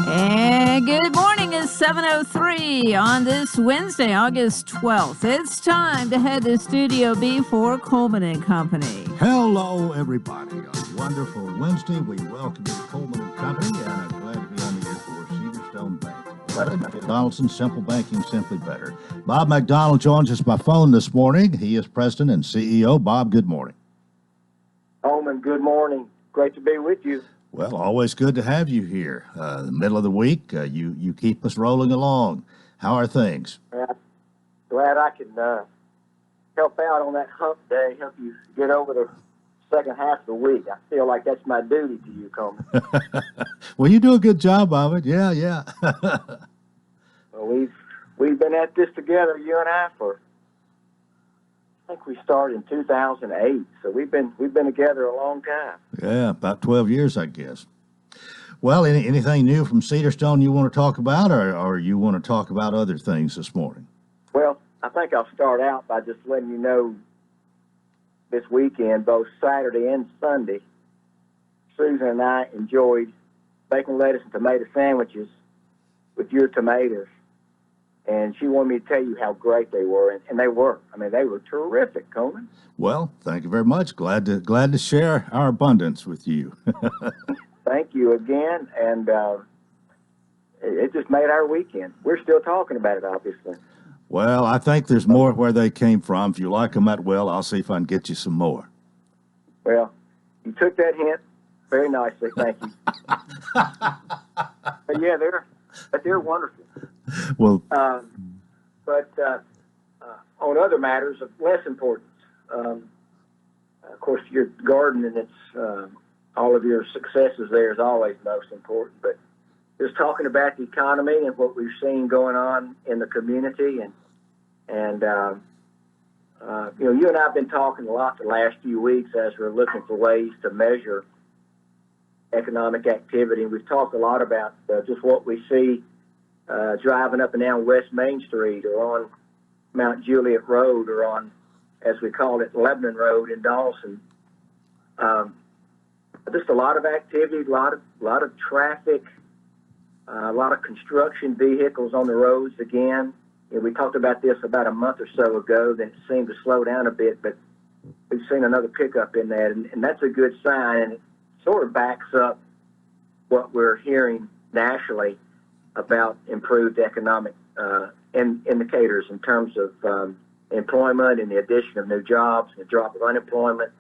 And good morning. It's 7:03 on this Wednesday, August 12th. It's time to head to Studio B for Coleman and Company. Hello, everybody. On a wonderful Wednesday, we welcome you to Coleman and Company, and I'm glad to be on the air for Cedarstone Bank. Donaldson, simple banking, simply better. Bob McDonald joins us by phone this morning. He is president and CEO. Bob, good morning. Coleman, good morning. Great to be with you. Well, always good to have you here. The middle of the week, you keep us rolling along. How are things? Glad I can help out on that hump day, help you get over the second half of the week. I feel like that's my duty to you, Coleman. Well, you do a good job of it. Yeah. Well, we've been at this together, you and I, I think we started in 2008, so we've been together a long time. Yeah, about 12 years, I guess. Well, anything new from Cedarstone you want to talk about, or you want to talk about other things this morning? Well, I think I'll start out by just letting you know this weekend, both Saturday and Sunday, Susan and I enjoyed bacon, lettuce, and tomato sandwiches with your tomatoes. And she wanted me to tell you how great they were, and they were. I mean, they were terrific, Coleman. Well, thank you very much. Glad to share our abundance with you. Thank you again, and it just made our weekend. We're still talking about it, obviously. Well, I think there's more where they came from. If you like them that well, I'll see if I can get you some more. Well, you took that hint very nicely. Thank you. But yeah, they're wonderful. Well, but on other matters of less importance, of course, your garden and its all of your successes there is always most important. But just talking about the economy and what we've seen going on in the community, and you and I have been talking a lot the last few weeks as we're looking for ways to measure economic activity. We've talked a lot about just what we see driving up and down West Main Street, or on Mount Juliet Road, or on, as we call it, Lebanon Road in Dawson. Just a lot of activity, a lot of traffic, a lot of construction vehicles on the roads again. We talked about this about a month or so ago. Then it seemed to slow down a bit, but we've seen another pickup in that, and that's a good sign. And it sort of backs up what we're hearing nationally about improved economic indicators in terms of employment and the addition of new jobs, and the drop of unemployment,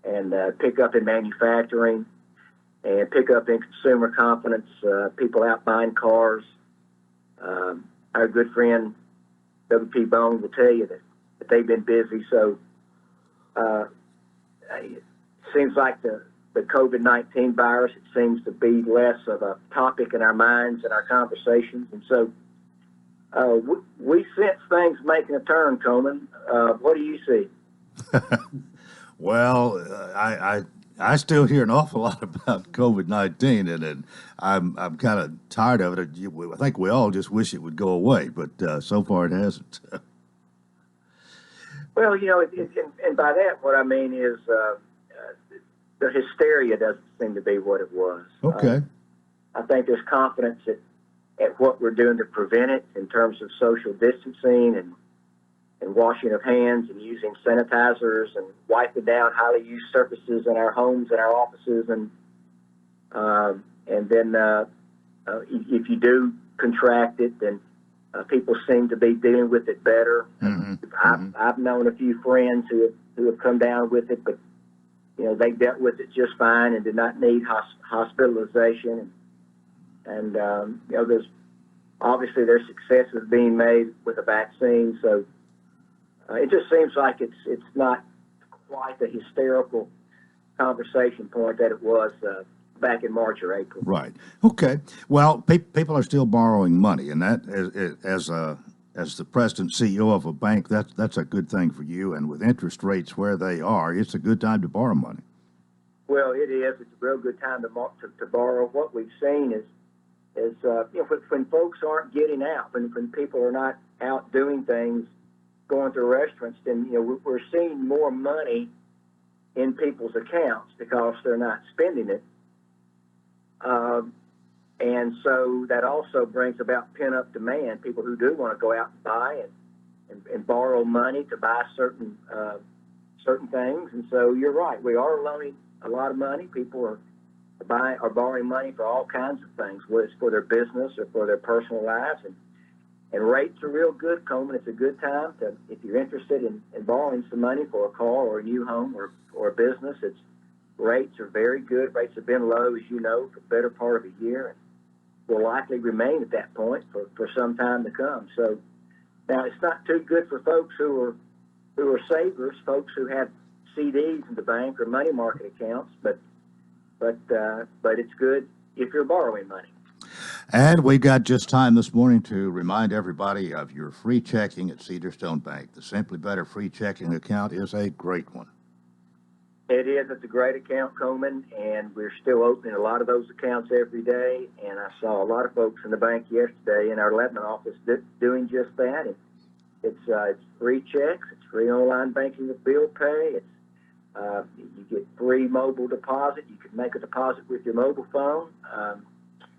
and pickup in manufacturing, and pickup in consumer confidence, people out buying cars. Our good friend W.P. Bone will tell you that they've been busy. So it seems like the COVID-19 virus, it seems to be less of a topic in our minds and our conversations. And so we sense things making a turn, Coleman. What do you see? Well, I still hear an awful lot about COVID-19, and I'm kind of tired of it. I think we all just wish it would go away, but so far it hasn't. Well, and by that, what I mean is the hysteria doesn't seem to be what it was. Okay. I think there's confidence at what we're doing to prevent it in terms of social distancing and washing of hands and using sanitizers and wiping down highly used surfaces in our homes and our offices. And then if you do contract it, then people seem to be dealing with it better. Mm-hmm. I've known a few friends who have come down with it, but they dealt with it just fine and did not need hospitalization. And there's obviously there's successes being made with a vaccine. So it just seems like it's not quite the hysterical conversation point that it was back in March or April. Right. Okay. Well, people are still borrowing money, and that as the president CEO of a bank, that's a good thing for you. And with interest rates where they are, it's a good time to borrow money. Well, it is. It's a real good time to borrow. What we've seen is when folks aren't getting out, when people are not out doing things, going to restaurants, then we're seeing more money in people's accounts because they're not spending it. And so that also brings about pent-up demand, people who do want to go out and buy and borrow money to buy certain things. And so you're right, we are loaning a lot of money. People are borrowing money for all kinds of things, whether it's for their business or for their personal lives. And rates are real good, Coleman. It's a good time to, if you're interested in borrowing some money for a car or a new home or a business. Rates are very good. Rates have been low, as you know, for the better part of a year, and will likely remain at that point for some time to come. So now it's not too good for folks who are savers, folks who have CDs in the bank or money market accounts, but it's good if you're borrowing money. And we got just time this morning to remind everybody of your free checking at Cedarstone Bank. The Simply Better free checking account is a great one. It is. It's a great account, Coleman, and we're still opening a lot of those accounts every day. And I saw a lot of folks in the bank yesterday in our Lebanon office doing just that. And it's free checks. It's free online banking with bill pay. You get free mobile deposit. You can make a deposit with your mobile phone.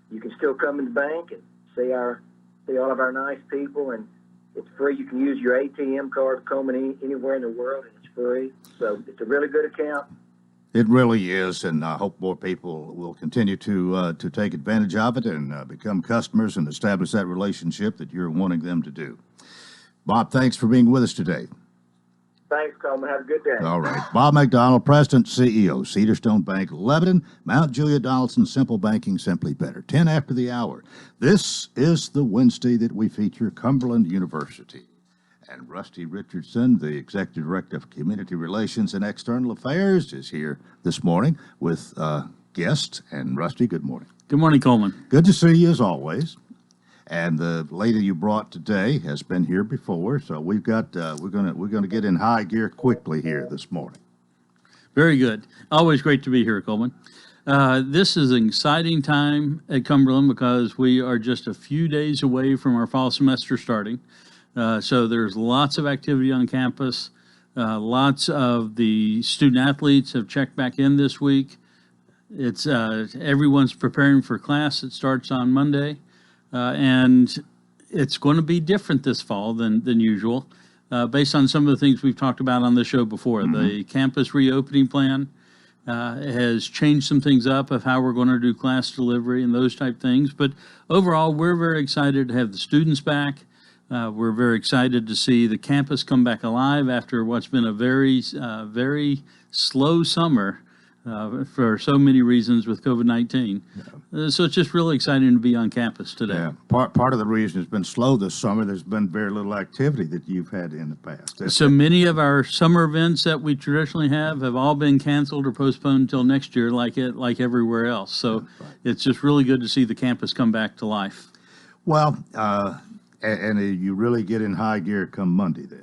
You can still come in the bank and see all of our nice people, and it's free. You can use your ATM card to come in anywhere in the world, and it's free. So it's a really good account. It really is, and I hope more people will continue to take advantage of it and become customers and establish that relationship that you're wanting them to do. Bob, thanks for being with us today. Thanks, Coleman. Have a good day. All right. Bob McDonald, President, CEO, Cedarstone Bank, Lebanon, Mount Juliet, Donaldson, Simple Banking, Simply Better. 10 after the hour. This is the Wednesday that we feature Cumberland University. And Rusty Richardson, the Executive Director of Community Relations and External Affairs, is here this morning with guests. And Rusty, good morning. Good morning, Coleman. Good to see you as always. And the lady you brought today has been here before, so we've got we're gonna get in high gear quickly here this morning. Very good. Always great to be here, Coleman. This is an exciting time at Cumberland because we are just a few days away from our fall semester starting. So there's lots of activity on campus. Lots of the student athletes have checked back in this week. It's everyone's preparing for class that starts on Monday. And it's going to be different this fall than usual, based on some of the things we've talked about on the show before. Mm-hmm. The campus reopening plan has changed some things up of how we're going to do class delivery and those type things. But overall, we're very excited to have the students back. We're very excited to see the campus come back alive after what's been a very slow summer. For so many reasons with COVID-19. Yeah. So it's just really exciting to be on campus today. Yeah. Part of the reason it's been slow this summer, there's been very little activity that you've had in the past. So many of our summer events that we traditionally have all been canceled or postponed until next year like everywhere else. So right. It's just really good to see the campus come back to life. Well, and you really get in high gear come Monday then.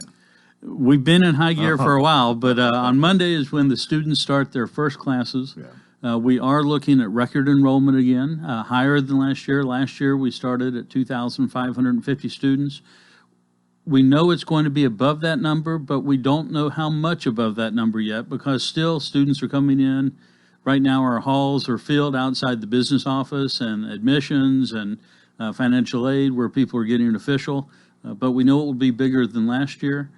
We've been in high gear for a while, but on Monday is when the students start their first classes. Yeah. We are looking at record enrollment again, higher than last year. Last year we started at 2,550 students. We know it's going to be above that number, but we don't know how much above that number yet because still students are coming in. Right now our halls are filled outside the business office and admissions and financial aid where people are getting an official, but we know it will be bigger than last year.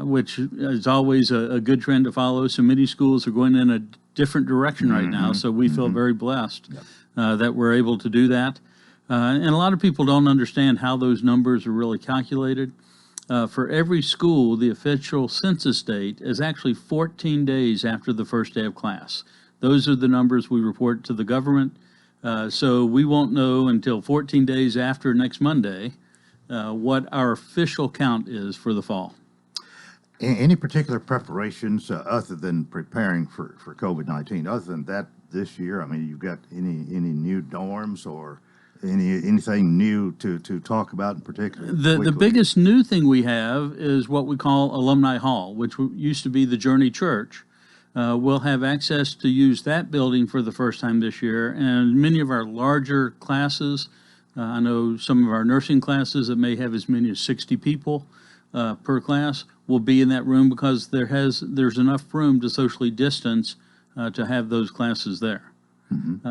Which is always a good trend to follow. So many schools are going in a different direction right now, so we feel very blessed that we're able to do that. And a lot of people don't understand how those numbers are really calculated. For every school, the official census date is actually 14 days after the first day of class. Those are the numbers we report to the government. So we won't know until 14 days after next Monday what our official count is for the fall. Any particular preparations other than preparing for COVID-19? Other than that, this year, I mean, you've got any new dorms or anything new to talk about in particular? The biggest new thing we have is what we call Alumni Hall, which used to be the Journey Church. We'll have access to use that building for the first time this year, and many of our larger classes, I know some of our nursing classes that may have as many as 60 people per class, will be in that room because there's enough room to socially distance to have those classes there.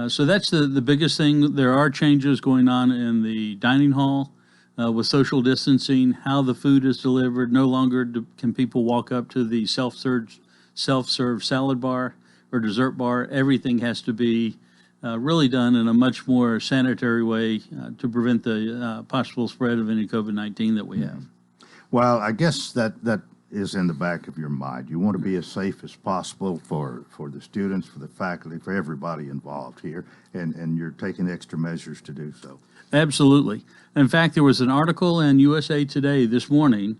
So that's the biggest thing. There are changes going on in the dining hall with social distancing, how the food is delivered. No longer can people walk up to the self-serve salad bar or dessert bar. Everything has to be really done in a much more sanitary way to prevent the possible spread of any COVID-19 that we have. Well, I guess that is in the back of your mind. You want to be as safe as possible for the students, for the faculty, for everybody involved here, and you're taking extra measures to do so. Absolutely. In fact, there was an article in USA Today this morning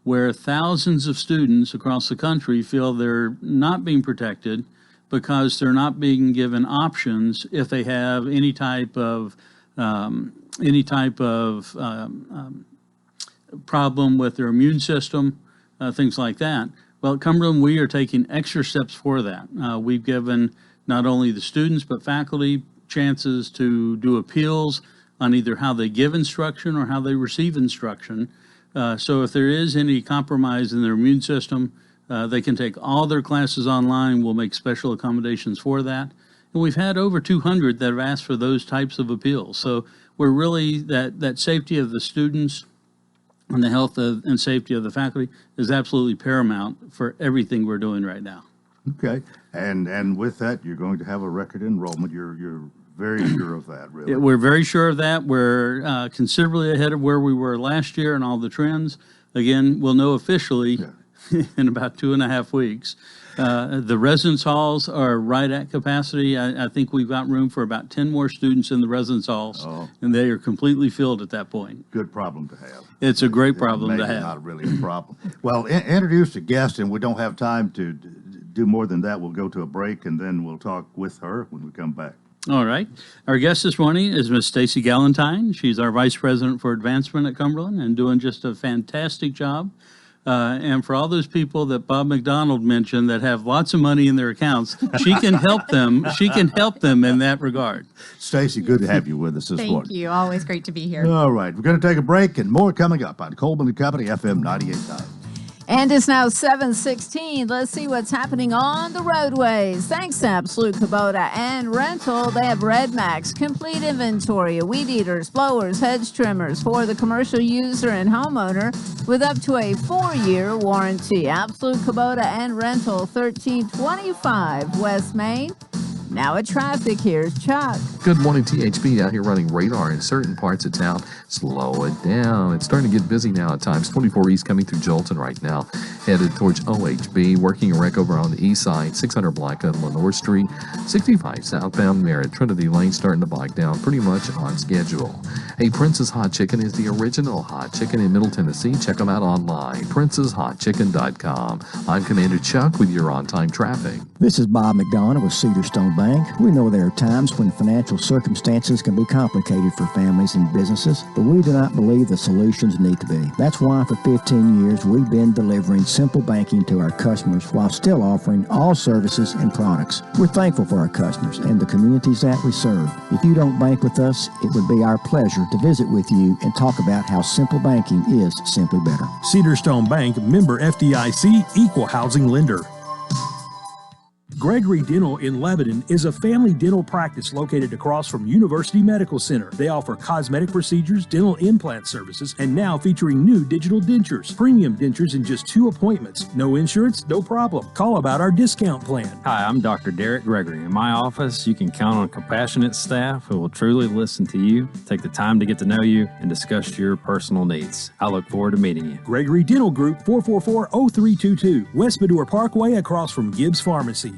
where thousands of students across the country feel they're not being protected because they're not being given options if they have any type of problem with their immune system, things like that. Well, at Cumberland, we are taking extra steps for that. We've given not only the students but faculty chances to do appeals on either how they give instruction or how they receive instruction. So if there is any compromise in their immune system, they can take all their classes online. We'll make special accommodations for that. And we've had over 200 that have asked for those types of appeals. So we're really, that safety of the students and the health and safety of the faculty is absolutely paramount for everything we're doing right now. Okay, and with that, you're going to have a record enrollment. You're very sure of that, really. We're very sure of that. We're considerably ahead of where we were last year and all the trends. Again, we'll know officially in about 2.5 weeks. The residence halls are right at capacity. I think we've got room for about 10 more students in the residence halls, and they are completely filled at that point. Good problem to have. It's a great problem to Maybe have. not really a problem. Well, introduce a guest, and we don't have time to do more than that. We'll go to a break, and then we'll talk with her when we come back. All right. Our guest this morning is Miss Stacy Galentine. She's our Vice President for Advancement at Cumberland and doing just a fantastic job. And for all those people that Bob McDonald mentioned that have lots of money in their accounts, she can help them. She can help them in that regard. Stacy, good to have you with us this morning. Thank you. Always great to be here. All right. We're going to take a break, and more coming up on Coleman & Company, FM 98.9. And it's now 7:16. Let's see what's happening on the roadways. Thanks to Absolute Kubota and Rental. They have Red Max, complete inventory of weed eaters, blowers, hedge trimmers for the commercial user and homeowner with up to a 4-year warranty. Absolute Kubota and Rental, 1325 West Main. Now at traffic, here's Chuck. Good morning, THB. Out here running radar in certain parts of town. Slow it down. It's starting to get busy now at times. 24 East coming through Jolton right now. Headed towards OHB. Working a wreck over on the east side. 600 block on Lenore Street. 65 southbound Merritt. Trinity Lane starting to bog down pretty much on schedule. Hey, Prince's Hot Chicken is the original hot chicken in Middle Tennessee. Check them out online. princeshotchicken.com. I'm Commander Chuck with your on-time traffic. This is Bob McDonough with Cedar Stone Bank. We know there are times when financial circumstances can be complicated for families and businesses, but we do not believe the solutions need to be. That's why for 15 years we've been delivering simple banking to our customers while still offering all services and products. We're thankful for our customers and the communities that we serve. If you don't bank with us, it would be our pleasure to visit with you and talk about how simple banking is simply better. Cedar Stone Bank, member FDIC, equal housing lender. Gregory Dental in Lebanon is a family dental practice located across from University Medical Center. They offer cosmetic procedures, dental implant services, and now featuring new digital dentures. Premium dentures in just 2 appointments. No insurance, no problem. Call about our discount plan. Hi, I'm Dr. Derek Gregory. In my office, you can count on compassionate staff who will truly listen to you, take the time to get to know you, and discuss your personal needs. I look forward to meeting you. Gregory Dental Group, 444-0322, West Medora Parkway across from Gibbs Pharmacy.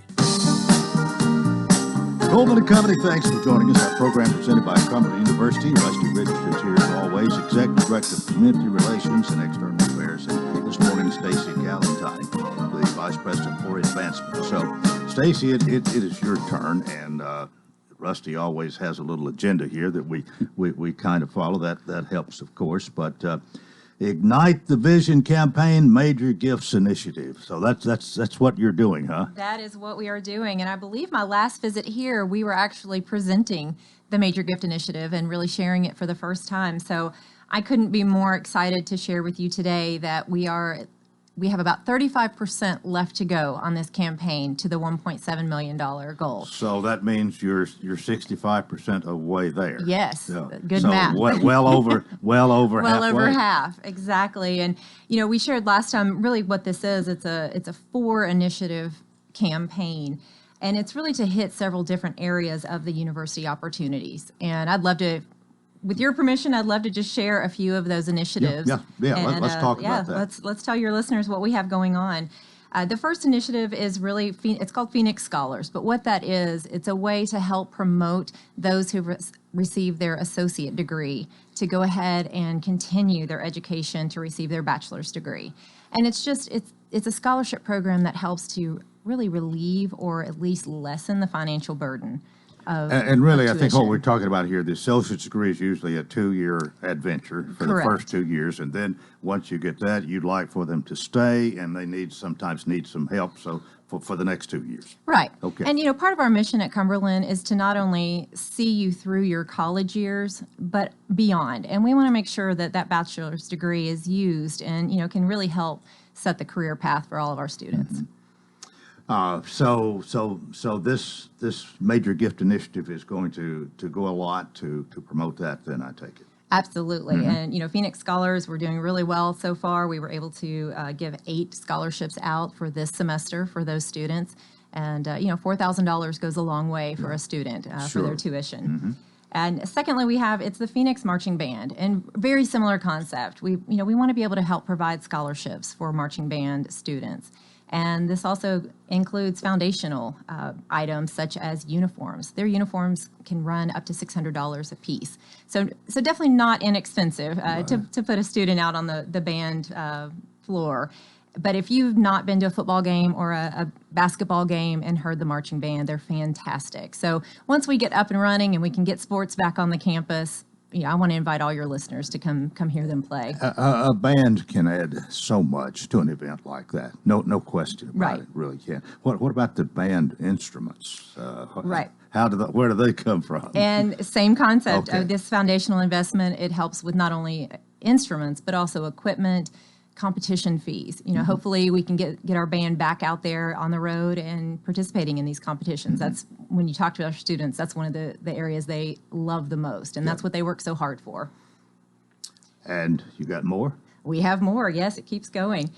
Coleman & Company, thanks for joining us. Our program presented by Cumberland University. Rusty Richards here as always, Executive Director of Community Relations and External Affairs. And this morning, Stacy Galentine, the Vice President for Advancement. So, Stacy, it is your turn, and Rusty always has a little agenda here that we kind of follow. That helps, of course, but Ignite the Vision campaign, Major Gifts Initiative. So that's what you're doing, huh? That is what we are doing. And I believe my last visit here, we were actually presenting the Major Gift Initiative and really sharing it for the first time. So I couldn't be more excited to share with you today that we are we have about 35% left to go on this campaign to the $1.7 million goal. So that means you're 65% away there. Yes, Yeah. good math. Well over Well halfway. over half, exactly. And we shared last time really what this is. It's a 4-initiative campaign, and it's really to hit several different areas of the university opportunities. And I'd love to, with your permission, I'd love to just share a few of those initiatives. Yeah. And, let's talk about that. Let's tell your listeners what we have going on. The first initiative is really, it's called Phoenix Scholars, but what that is, it's a way to help promote those who receive their associate degree to go ahead and continue their education to receive their bachelor's degree. And it's a scholarship program that helps to really relieve or at least lessen the financial burden And really, of I think what tuition. we're talking about here, the associate's degree is usually a 2-year adventure for Correct. the first 2 years. And then once you get that, you'd like for them to stay, and they sometimes need some help for the next 2 years. Right. Okay. And, part of our mission at Cumberland is to not only see you through your college years, but beyond. And we want to make sure that that bachelor's degree is used and, can really help set the career path for all of our students. Mm-hmm. So this major gift initiative is going to go a lot to promote that, then I take it. Absolutely. And, Phoenix Scholars, we're doing really well so far. We were able to give 8 scholarships out for this semester for those students. And, $4,000 goes a long way for a student for their tuition. And secondly, it's the Phoenix Marching Band, and very similar concept. We want to be able to help provide scholarships for marching band students. And this also includes foundational items such as uniforms. Their uniforms can run up to $600 a piece. So definitely not inexpensive to put a student out on the band floor. But if you've not been to a football game or a basketball game and heard the marching band, they're fantastic. So once we get up and running and we can get sports back on the campus, I want to invite all your listeners to come hear them play. A band can add so much to an event like that. No question about Right. it. Really can. What about the band instruments? Right. Where do they come from? And same concept Okay. of this foundational investment. It helps with not only instruments, but also equipment, competition fees. Hopefully we can get our band back out there on the road and participating in these competitions. That's when you talk to our students, that's one of the areas they love the most. And that's what they work so hard for. And you got more? We have more. Yes, it keeps going.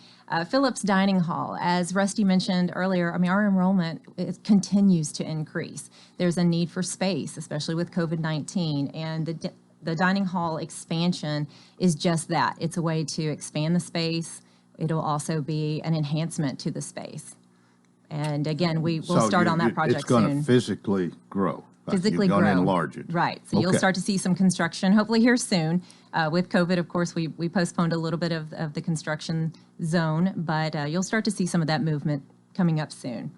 Phillips Dining Hall, as Rusty mentioned earlier, our enrollment continues to increase. There's a need for space, especially with COVID-19, and the dining hall expansion is just that. It's a way to expand the space. It'll also be an enhancement to the space. And again, we will start on that project soon. It's going to physically grow. Physically You're grow. going to enlarge it. Right. So you'll start to see some construction, hopefully here soon. With COVID, of course, we postponed a little bit of the construction zone, but you'll start to see some of that movement coming up soon.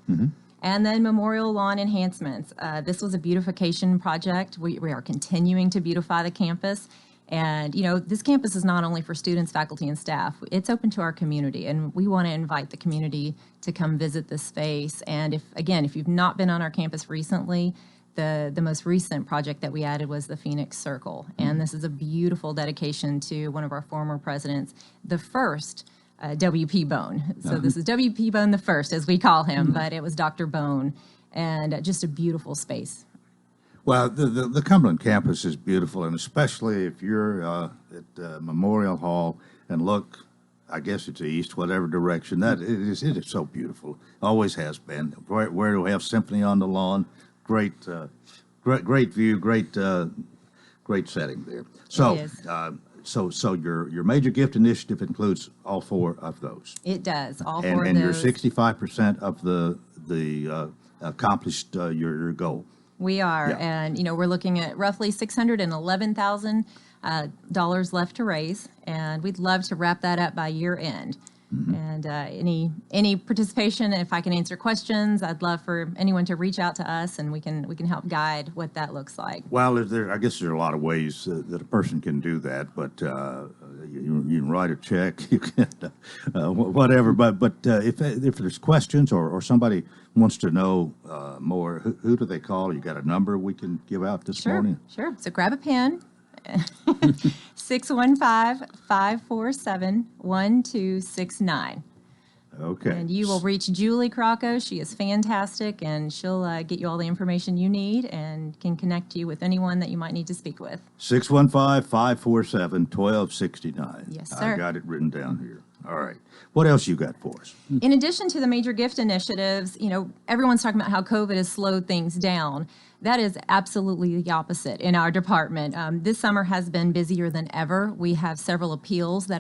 And then memorial lawn enhancements. This was a beautification project. We are continuing to beautify the campus. And, this campus is not only for students, faculty, and staff. It's open to our community, and we want to invite the community to come visit this space. And if you've not been on our campus recently, the most recent project that we added was the Phoenix Circle. And this is a beautiful dedication to one of our former presidents, the first W.P. Bone. So this is W.P. Bone the first, as we call him, but it was Dr. Bone, and just a beautiful space. Well, the Cumberland campus is beautiful, and especially if you're at Memorial Hall and look, I guess it's east, whatever direction, it is so beautiful. Always has been. Where do we have symphony on the lawn? Great view, great setting there. So, It is. So your major gift initiative includes all 4 of those. It does. All 4 And of you're those. 65% of the accomplished your goal. We are, Yeah. and we're looking at roughly $611,000 left to raise, and we'd love to wrap that up by year end. And any participation, if I can answer questions, I'd love for anyone to reach out to us, and we can help guide what that looks like. Well, I guess there are a lot of ways that a person can do that, but you can write a check, you can whatever. But if there's questions or somebody wants to know more, who do they call? You got a number we can give out this morning? Sure. So grab a pen. 615-547-1269. Okay. And you will reach Julie Crocco. She is fantastic, and she'll get you all the information you need and can connect you with anyone that you might need to speak with. 615-547-1269. Yes, sir. I got it written down here. All right. What else you got for us? In addition to the major gift initiatives, everyone's talking about how COVID has slowed things down. That is absolutely the opposite in our department. This summer has been busier than ever. We have several appeals that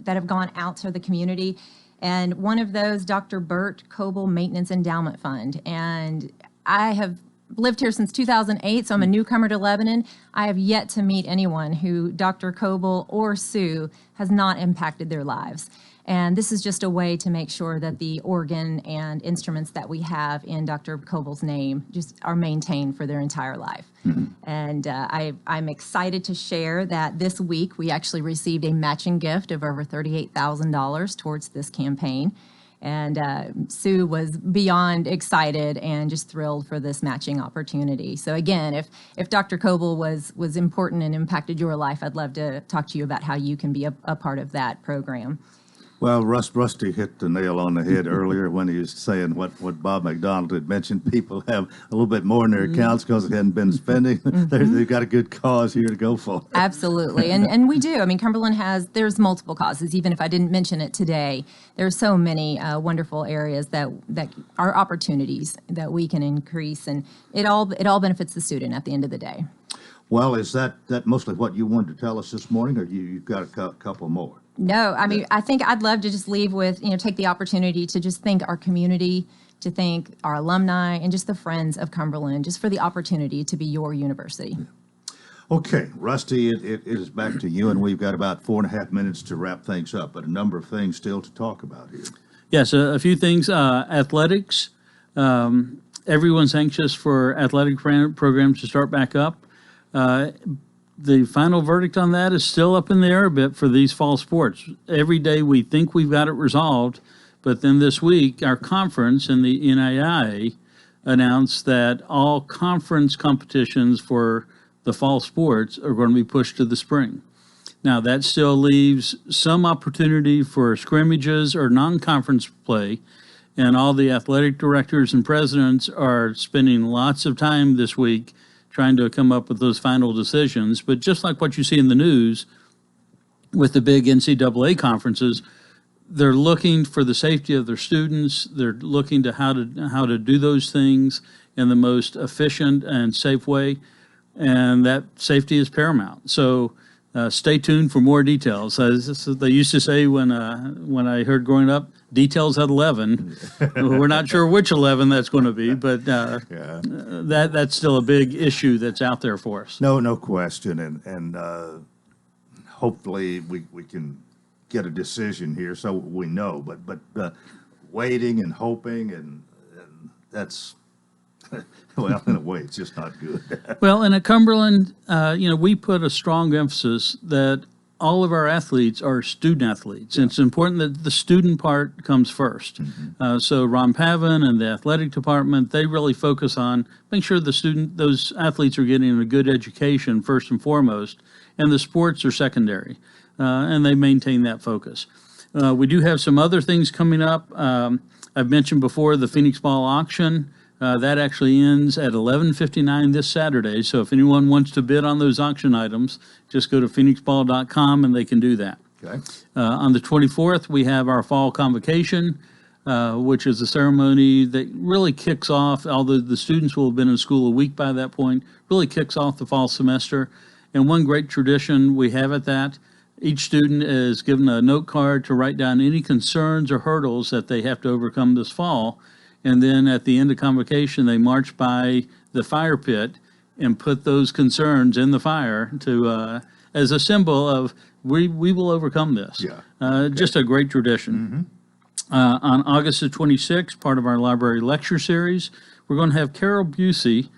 have gone out to the community. And one of those, Dr. Bert Coble Maintenance Endowment Fund. And I have lived here since 2008, so I'm a newcomer to Lebanon. I have yet to meet anyone who Dr. Coble or Sue has not impacted their lives. And this is just a way to make sure that the organ and instruments that we have in Dr. Coble's name just are maintained for their entire life. And I'm excited to share that this week we actually received a matching gift of over $38,000 towards this campaign. And Sue was beyond excited and just thrilled for this matching opportunity. So again, if Dr. Coble was important and impacted your life, I'd love to talk to you about how you can be a part of that program. Well, Rusty hit the nail on the head earlier when he was saying what Bob McDonald had mentioned. People have a little bit more in their accounts because they hadn't been spending. They've got a good cause here to go for. Absolutely. And we do. I mean, Cumberland there's multiple causes. Even if I didn't mention it today, there's so many wonderful areas that are opportunities that we can increase. And it all benefits the student at the end of the day. Well, is that mostly what you wanted to tell us this morning, or you've got a couple more? No, I mean, I think I'd love to just leave with, take the opportunity to just thank our community, to thank our alumni, and just the friends of Cumberland, just for the opportunity to be your university. Okay, Rusty, it is back to you, and we've got about 4.5 minutes to wrap things up, but a number of things still to talk about here. Yes, a few things. Athletics. Everyone's anxious for athletic programs to start back up. The final verdict on that is still up in the air a bit for these fall sports. Every day we think we've got it resolved, but then this week our conference and the NAIA announced that all conference competitions for the fall sports are going to be pushed to the spring. Now that still leaves some opportunity for scrimmages or non-conference play, and all the athletic directors and presidents are spending lots of time this week trying to come up with those final decisions. But just like what you see in the news with the big NCAA conferences, they're looking for the safety of their students. They're looking to how to do those things in the most efficient and safe way, and that safety is paramount. So stay tuned for more details. As they used to say when I heard growing up, details at 11. We're not sure which 11 that's going to be, but that's still a big issue that's out there for us. No question, and hopefully we can get a decision here so we know. But waiting and hoping and that's. Well, in a way, it's just not good. Well, and at Cumberland, we put a strong emphasis that all of our athletes are student athletes. And it's important that the student part comes first. So Ron Pavin and the athletic department, they really focus on making sure those athletes are getting a good education first and foremost, and the sports are secondary, and they maintain that focus. We do have some other things coming up. I've mentioned before the Phoenix Ball auction. That actually ends at 11:59 this Saturday. So if anyone wants to bid on those auction items, just go to phoenixball.com and they can do that. Okay. On the 24th, we have our fall convocation, which is a ceremony that really kicks off, although the students will have been in school a week by that point, really kicks off the fall semester. And one great tradition we have at that, each student is given a note card to write down any concerns or hurdles that they have to overcome this fall. And then at the end of convocation, they march by the fire pit and put those concerns in the fire to as a symbol of we will overcome this. Just a great tradition. On August the 26th, part of our library lecture series, we're going to have Carol Busey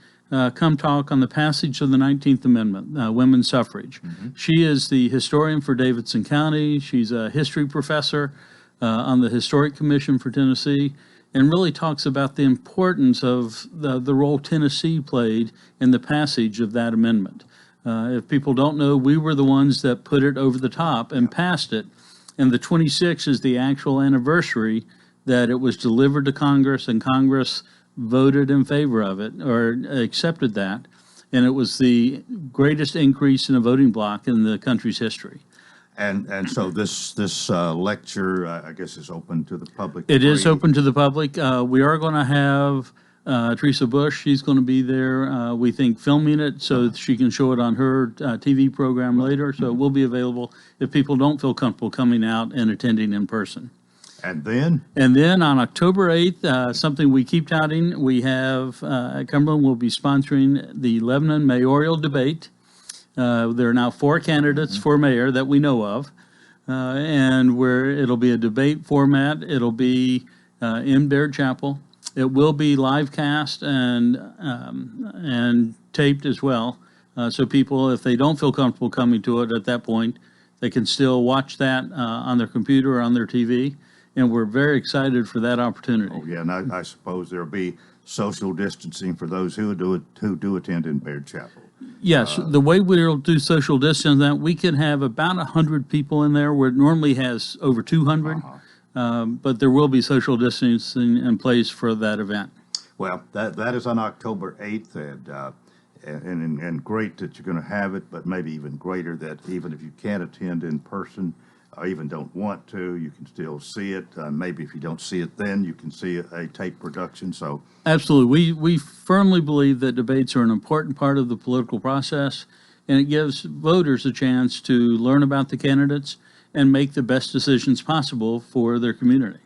come talk on the passage of the 19th Amendment, women's suffrage. She is the historian for Davidson County. She's a history professor on the Historic Commission for Tennessee, and really talks about the importance of the role Tennessee played in the passage of that amendment. If people don't know, we were the ones that put it over the top and passed it. and the 26th is the actual anniversary that it was delivered to Congress, and Congress voted in favor of it or accepted that. And it was the greatest increase in a voting bloc in the country's history. And so this lecture, I guess, is open to the public. It is open to the public. We are going to have Teresa Bush. She's going to be there. We think filming it so that she can show it on her TV program later. So it will be available if people don't feel comfortable coming out and attending in person. And then on October 8th, something we keep touting, we have Cumberland will be sponsoring the Lebanon mayoral debate. There are now 4 candidates for mayor that we know of, and where it'll be a debate format. It'll be in Baird Chapel. It will be live cast and taped as well. So people, if they don't feel comfortable coming to it at that point, they can still watch that on their computer or on their TV. And we're very excited for that opportunity. Oh, yeah, and I suppose there'll be social distancing for those who do attend in Baird Chapel. Yes, the way we'll do social distancing, that we can have about 100 people in there, where it normally has over 200. But there will be social distancing in place for that event. Well, that is on October 8th, and great that you're going to have it, but maybe even greater that even if you can't attend in person, or even don't want to, you can still see it. Maybe if you don't see it then, you can see a tape production. So absolutely. We firmly believe that debates are an important part of the political process, and it gives voters a chance to learn about the candidates and make the best decisions possible for their community.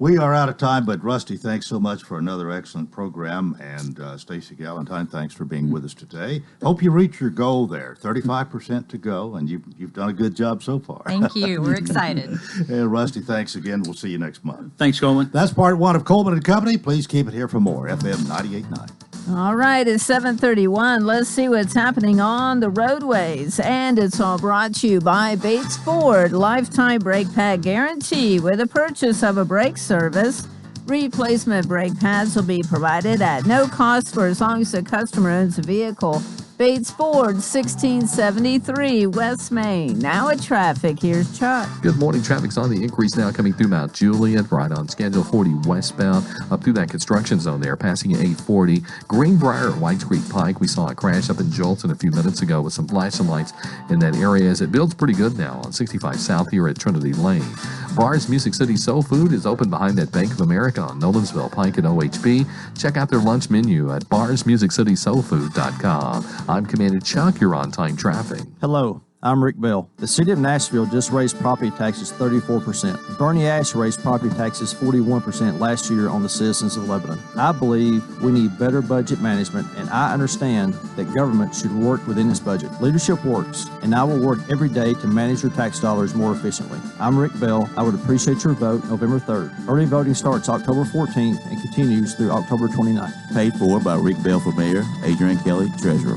We are out of time, but Rusty, thanks so much for another excellent program. And Stacey Galentine, thanks for being with us today. Hope you reach your goal there. 35% to go, and you've done a good job so far. Thank you. We're excited. And Rusty, thanks again. We'll see you next month. Thanks, Coleman. That's part 1 of Coleman and Company. Please keep it here for more. FM 98.9. All right, it's 7:31. Let's see what's happening on the roadways. And it's all brought to you by Bates Ford. Lifetime brake pad guarantee. With the purchase of a brake service, replacement brake pads will be provided at no cost for as long as the customer owns a vehicle. Bates Ford, 1673 West Main. Now at traffic, here's Chuck. Good morning. Traffic's on the increase now coming through Mount Juliet, right on Schedule 40 westbound, up through that construction zone there, passing at 840. Greenbrier at Whites Creek Pike. We saw a crash up in Jolton a few minutes ago with some flashing lights in that area as it builds pretty good now on 65 South here at Trinity Lane. Bar's Music City Soul Food is open behind that Bank of America on Nolensville Pike at OHB. Check out their lunch menu at barsmusiccitysoulfood.com. I'm Commander Chuck. You're on time traffic. Hello, I'm Rick Bell. The city of Nashville just raised property taxes 34%. Bernie Ash raised property taxes 41% last year on the citizens of Lebanon. I believe we need better budget management, and I understand that government should work within its budget. Leadership works, and I will work every day to manage your tax dollars more efficiently. I'm Rick Bell. I would appreciate your vote November 3rd. Early voting starts October 14th and continues through October 29th. Paid for by Rick Bell for Mayor, Adrian Kelly, Treasurer.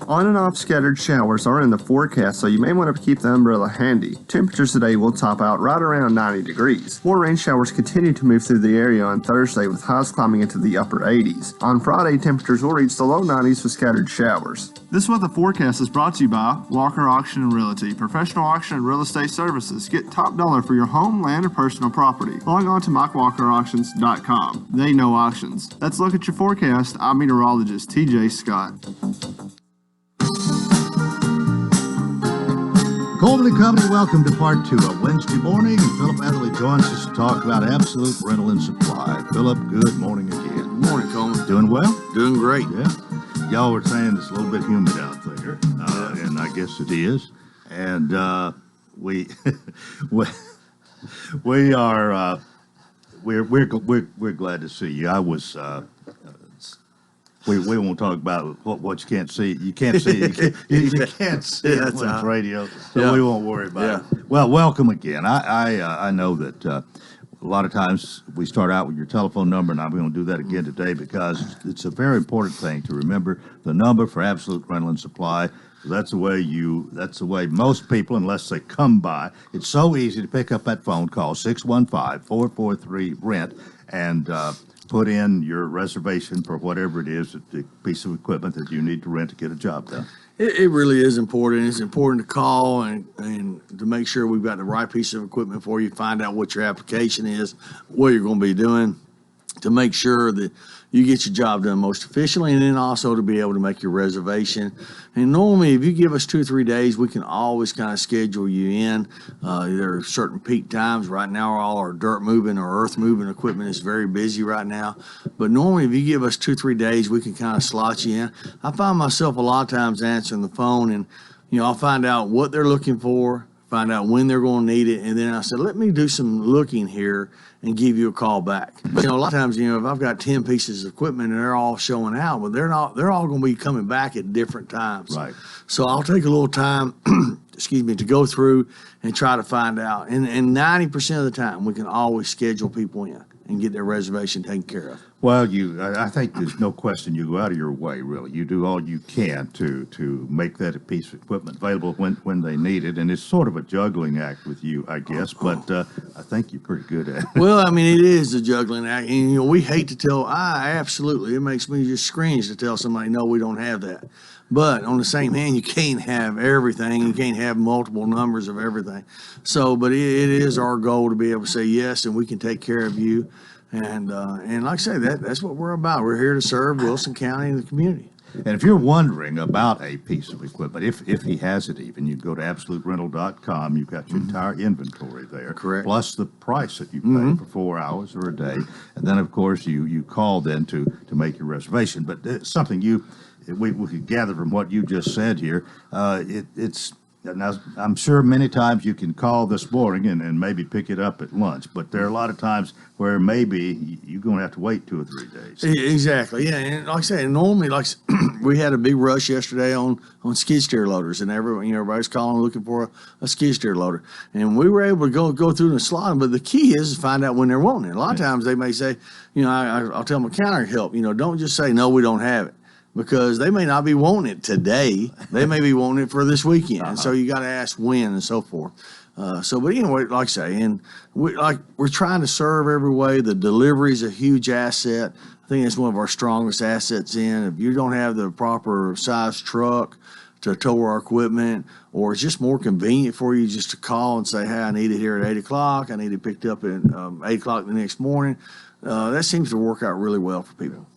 On and off scattered showers are in the forecast, so you may want to keep the umbrella handy. Temperatures today will top out right around 90 degrees. More rain showers continue to move through the area on Thursday, with highs climbing into the upper 80s. On Friday, temperatures will reach the low 90s with scattered showers. This weather forecast is brought to you by Walker Auction and Realty, professional auction and real estate services. Get top dollar for your home, land, or personal property. Log on to MikeWalkerAuctions.com. They know auctions. Let's look at your forecast. I'm meteorologist TJ Scott. Coleman and Company, welcome to part 2 of Wednesday morning, and Philip Etherly joins us to talk about absolute rental and supply. Philip, good morning again. Good morning, Coleman. Doing well? Doing great. Yeah. Y'all were saying it's a little bit humid out there, and I guess it is. And we are we're glad to see you. I was. We won't talk about what you can't see. You can't see. You can't see it when it's radio, so we won't worry about it. Well, welcome again. I know that a lot of times we start out with your telephone number, and I'm going to do that again today because it's a very important thing to remember the number for absolute rental and supply. That's the way most people, unless they come by, it's so easy to pick up that phone call, 615-443-RENT, and put in your reservation for whatever it is, the piece of equipment that you need to rent to get a job done. It really is important. It's important to call and to make sure we've got the right piece of equipment for you, find out what your application is, what you're going to be doing, to make sure that you get your job done most efficiently, and then also to be able to make your reservation. And normally, if you give us 2 or 3 days, we can always kind of schedule you in. There are certain peak times. Right now, all our dirt moving or earth moving equipment is very busy right now. But normally, if you give us 2 or 3 days, we can kind of slot you in. I find myself a lot of times answering the phone, and I'll find out what they're looking for, find out when they're going to need it, and then I said, let me do some looking here and give you a call back. But, a lot of times, if I've got 10 pieces of equipment and they're all showing out, well, they're all going to be coming back at different times. Right. So I'll take a little time, to go through and try to find out. And 90% of the time, we can always schedule people in and get their reservation taken care of. Well, I think there's no question you go out of your way, really. You do all you can to make that piece of equipment available when they need it, and it's sort of a juggling act with you, I guess, but I think you're pretty good at it. Well, it is a juggling act, and we hate to tell, absolutely, it makes me just cringe to tell somebody, no, we don't have that. But on the same hand, you can't have everything. You can't have multiple numbers of everything. So, but it is our goal to be able to say yes, and we can take care of you. And like I say, that's what we're about. We're here to serve Wilson County and the community. And if you're wondering about a piece of equipment, if he has it even, you go to absoluterental.com. You've got your entire inventory there. Correct. Plus the price that you pay for 4 hours or a day. And then, of course, you call then to make your reservation. But something we could gather from what you just said here, it's now, I'm sure many times you can call this morning and maybe pick it up at lunch, but there are a lot of times where maybe you're going to have to wait 2 or 3 days. Exactly, yeah. And like I say, normally, we had a big rush yesterday on skid steer loaders, and everybody's calling looking for a skid steer loader, and we were able to go through and slot them. But the key is to find out when they're wanting it. A lot of times they may say, I'll tell them counter help, don't just say no, we don't have it. Because they may not be wanting it today. They may be wanting it for this weekend. And so you got to ask when and so forth. But anyway, like I say, we're trying to serve every way. The delivery is a huge asset. I think it's one of our strongest assets If you don't have the proper size truck to tow our equipment, or it's just more convenient for you just to call and say, hey, I need it here at 8 o'clock. I need it picked up at 8 o'clock the next morning. That seems to work out really well for people.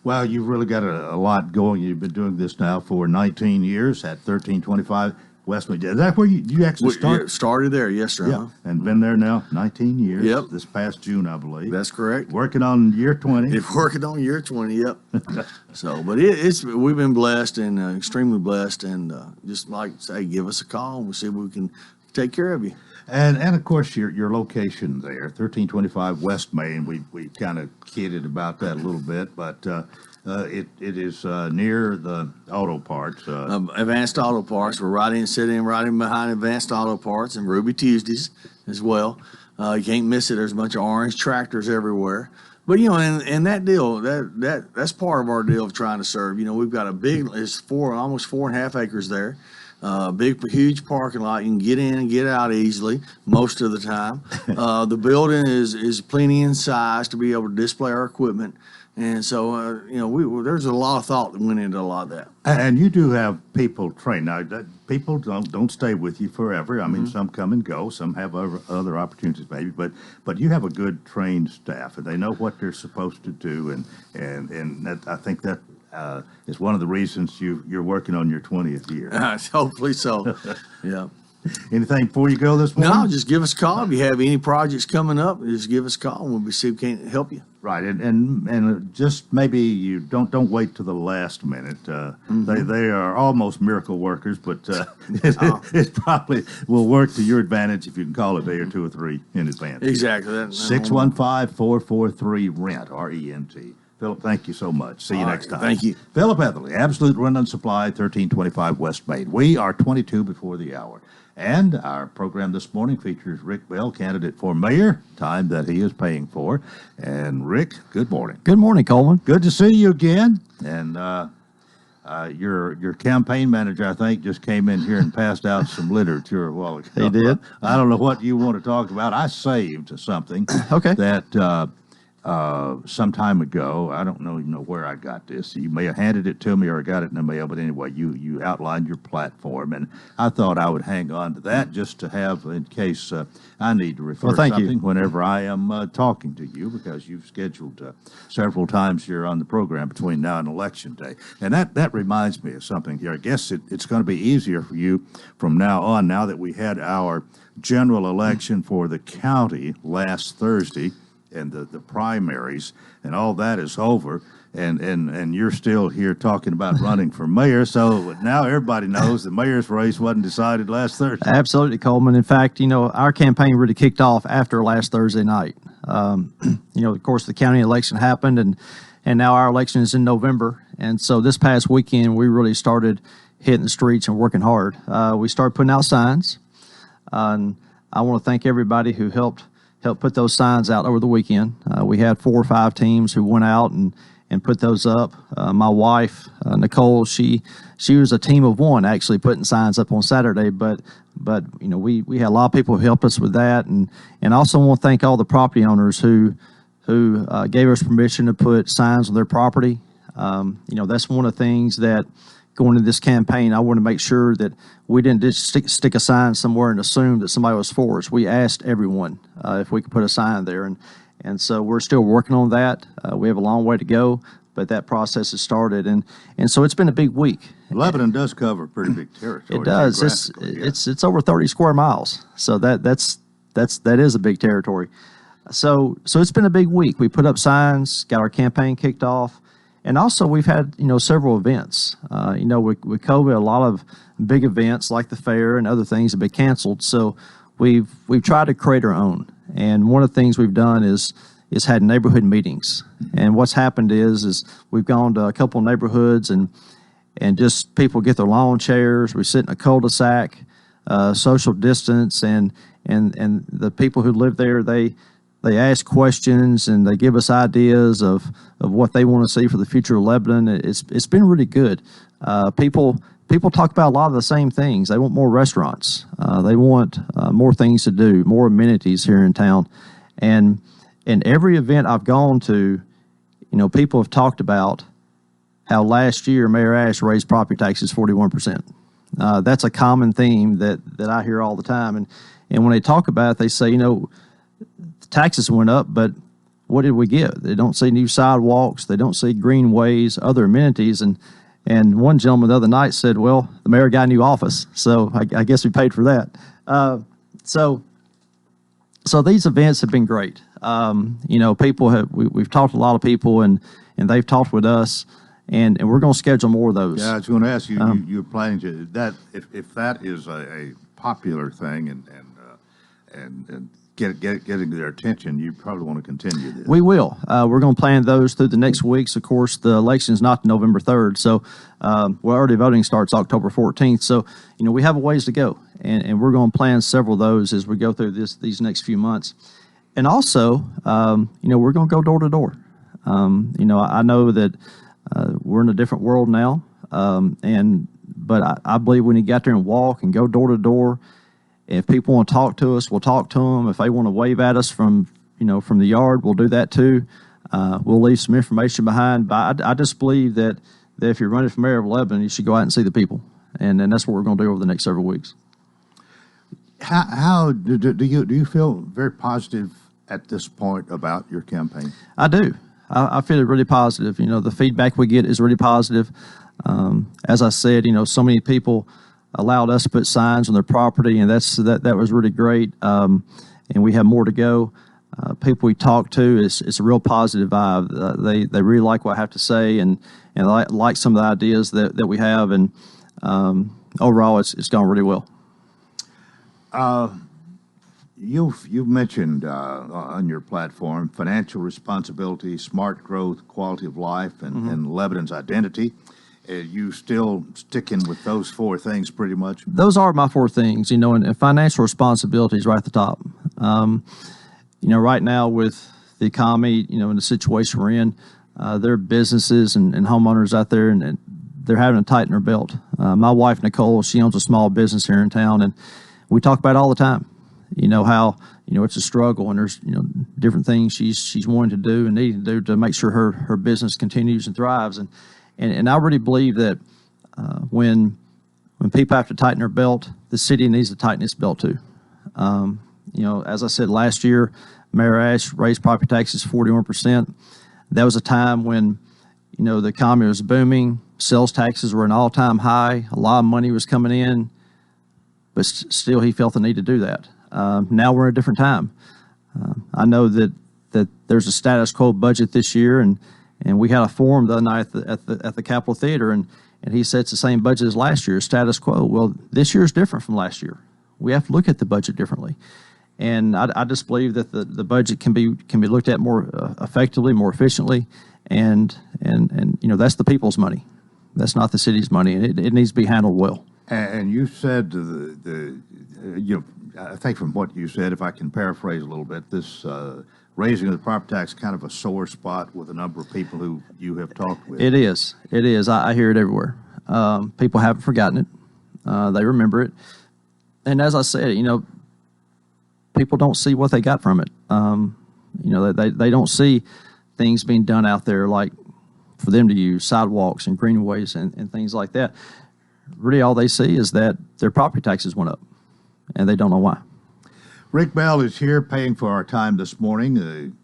Well, you've really got a lot going. You've been doing this now for 19 years at 1325 West Main. Is that where you actually started? Yeah, started there, yes, sir. Yeah, and been there now 19 years. Yep. This past June, I believe. That's correct. Working on year 20. Working on year 20, yep. So, but we've been blessed and extremely blessed, and just like say, give us a call and we'll see if we can take care of you. And of course your location there, 1325 West Main. We kind of kidded about that a little bit, but it is near the auto parts. Advanced Auto Parts. We're sitting right in behind Advanced Auto Parts and Ruby Tuesdays as well. You can't miss it. There's a bunch of orange tractors everywhere. But and that deal, that's part of our deal of trying to serve. We've got it's almost 4.5 acres there. Huge parking lot. You can get in and get out easily most of the time. The building is plenty in size to be able to display our equipment. And so, there's a lot of thought that went into a lot of that. And you do have people trained. Now, people don't stay with you forever. I mean, some come and go. Some have other opportunities, maybe. But you have a good trained staff, and they know what they're supposed to do. And that, I think that is one of the reasons you're working on your 20th year. Hopefully so. Yeah. Anything before you go this morning? No, just give us a call. If you have any projects coming up, just give us a call and we'll see if we can help you. Right, and just maybe you don't wait to the last minute. They are almost miracle workers, but it probably will work to your advantage if you can call a day or 2 or 3 in advance. Exactly. 615-443-RENT, R-E-N-T. Philip, thank you so much. See you next time. Thank you. Philip Etherly, Absolute Rental and Supply, 1325 West Main. We are 22 before the hour. And our program this morning features Rick Bell, candidate for mayor, time that he is paying for. And Rick, good morning. Good morning, Coleman. Good to see you again. And your campaign manager, I think, just came in here and passed out some literature a while ago. He did? I don't know what you want to talk about. I saved something okay. that some time ago. I don't know where I got this. You may have handed it to me or I got it in the mail, but anyway, you outlined your platform, and I thought I would hang on to that just to have in case I need to refer something whenever I am talking to you, because you've scheduled several times here on the program between now and Election Day. And that reminds me of something here. I guess it's going to be easier for you from now on, now that we had our general election for the county last Thursday, and the primaries and all that is over, and you're still here talking about running for mayor. So now everybody knows the mayor's race wasn't decided last Thursday. Absolutely, Coleman. In fact, our campaign really kicked off after last Thursday night. Of course, the county election happened, and now our election is in November. And so this past weekend, we really started hitting the streets and working hard. We started putting out signs, and I want to thank everybody who helped put those signs out over the weekend. We had 4 or 5 teams who went out and put those up. My wife, Nicole, she was a team of 1 actually putting signs up on Saturday, but we had a lot of people who helped us with that, and also want to thank all the property owners who gave us permission to put signs on their property. That's one of the things that going into this campaign, I want to make sure that we didn't just stick a sign somewhere and assume that somebody was for us. We asked everyone if we could put a sign there, and so we're still working on that. We have a long way to go, but that process has started, and so it's been a big week. Lebanon does cover a pretty big territory. It does. It's over 30 square miles, so that is a big territory. So it's been a big week. We put up signs, got our campaign kicked off. And also, we've had several events. With COVID, a lot of big events like the fair and other things have been canceled. So we've tried to create our own. And one of the things we've done is had neighborhood meetings. And what's happened is we've gone to a couple of neighborhoods and just people get their lawn chairs. We sit in a cul-de-sac, social distance, and the people who live there, they ask questions and they give us ideas of what they want to see for the future of Lebanon. It's been really good. People talk about a lot of the same things. They want more restaurants. They want more things to do, more amenities here in town. And every event I've gone to, people have talked about how last year Mayor Ash raised property taxes 41%. That's a common theme that I hear all the time. And when they talk about it, they say, taxes went up, but what did we get? They don't see new sidewalks. They don't see greenways, other amenities. And one gentleman the other night said, well, the mayor got a new office, so I guess we paid for that. So these events have been great. We've talked to a lot of people, and they've talked with us, and we're going to schedule more of those. Yeah, I was going to ask you, you're planning to, that if that is a popular thing and getting their attention, you probably want to continue this. We will. We're going to plan those through the next weeks. Of course, the election is not November 3rd, so early voting starts October 14th. So, we have a ways to go, and we're going to plan several of those as we go through these next few months. And also, we're going to go door to door. I know that we're in a different world now, but I believe when you get out there and walk and go door to door, if people want to talk to us, we'll talk to them. If they want to wave at us from the yard, we'll do that too. We'll leave some information behind. But I just believe that if you're running for mayor of Lebanon, you should go out and see the people. And that's what we're going to do over the next several weeks. How do you feel very positive at this point about your campaign? I do. I feel really positive. The feedback we get is really positive. As I said, so many people allowed us to put signs on their property, and that was really great. And we have more to go. People we talk to, it's a real positive vibe. They really like what I have to say, and like some of the ideas that we have, and overall, it's gone really well. You've mentioned on your platform financial responsibility, smart growth, quality of life, and Lebanon's identity. You still sticking with those 4 things pretty much? Those are my 4 things, and financial responsibility is right at the top. Right now with the economy, in the situation we're in, there are businesses and homeowners out there, and they're having to tighten their belt. My wife, Nicole, she owns a small business here in town, and we talk about it all the time. you know how it's a struggle, and there's different things she's wanting to do and needing to do to make sure her business continues and thrives. And I really believe that when people have to tighten their belt, the city needs to tighten its belt too. As I said, last year, Mayor Ash raised property taxes 41%. That was a time when, the economy was booming, sales taxes were an all-time high, a lot of money was coming in, but still he felt the need to do that. Now we're at a different time. I know that there's a status quo budget this year, and we had a forum the other night at the Capitol Theater, and he said it's the same budget as last year, status quo. Well, this year is different from last year. We have to look at the budget differently. And I just believe that the budget can be looked at more effectively, more efficiently, and that's the people's money. That's not the city's money, and it needs to be handled well. And you said I think from what you said, if I can paraphrase a little bit, this raising of the property tax kind of a sore spot with a number of people who you have talked with. It is. I hear it everywhere. People haven't forgotten it. They remember it. And as I said, people don't see what they got from it. They don't see things being done out there like for them to use, sidewalks and greenways and things like that. Really all they see is that their property taxes went up, and they don't know why. Rick Bell is here paying for our time this morning.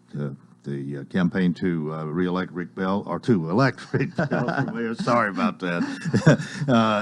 The campaign to re-elect Rick Bell, or to elect Rick Bell for mayor. Sorry about that.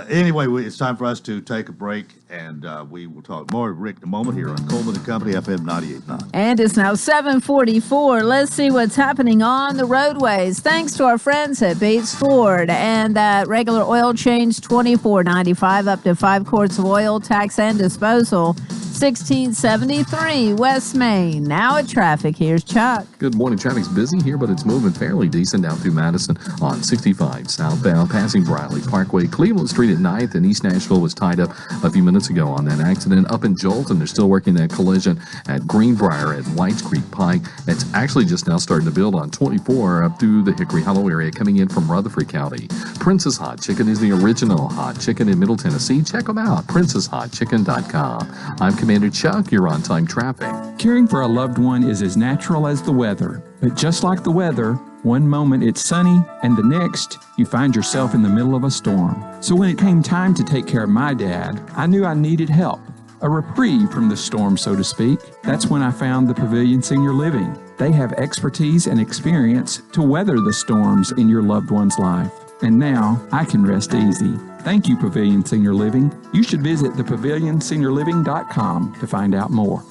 Anyway, it's time for us to take a break, and we will talk more with Rick in a moment here on Coleman & Company, FM 98.9. And it's now 7:44. Let's see what's happening on the roadways. Thanks to our friends at Bates Ford. And that regular oil change, $24.95, up to 5 quarts of oil, tax and disposal. 1673 West Main. Now at traffic, here's Chuck. Good morning. Traffic's busy here, but it's moving fairly decent down through Madison on 65 southbound, passing Briley Parkway. Cleveland Street at 9th and East Nashville was tied up a few minutes ago on that accident. Up in Jolton, they're still working that collision at Greenbrier at Whites Creek Pike. It's actually just now starting to build on 24 up through the Hickory Hollow area coming in from Rutherford County. Princess Hot Chicken is the original hot chicken in Middle Tennessee. Check them out, princesshotchicken.com. I'm Commander Chuck, you're on time traffic. Caring for a loved one is as natural as the weather. But just like the weather, one moment it's sunny, and the next you find yourself in the middle of a storm. So when it came time to take care of my dad, I knew I needed help. A reprieve from the storm, so to speak. That's when I found the Pavilion Senior Living. They have expertise and experience to weather the storms in your loved one's life. And now I can rest easy. Thank you, Pavilion Senior Living. You should visit thepavilionseniorliving.com to find out more.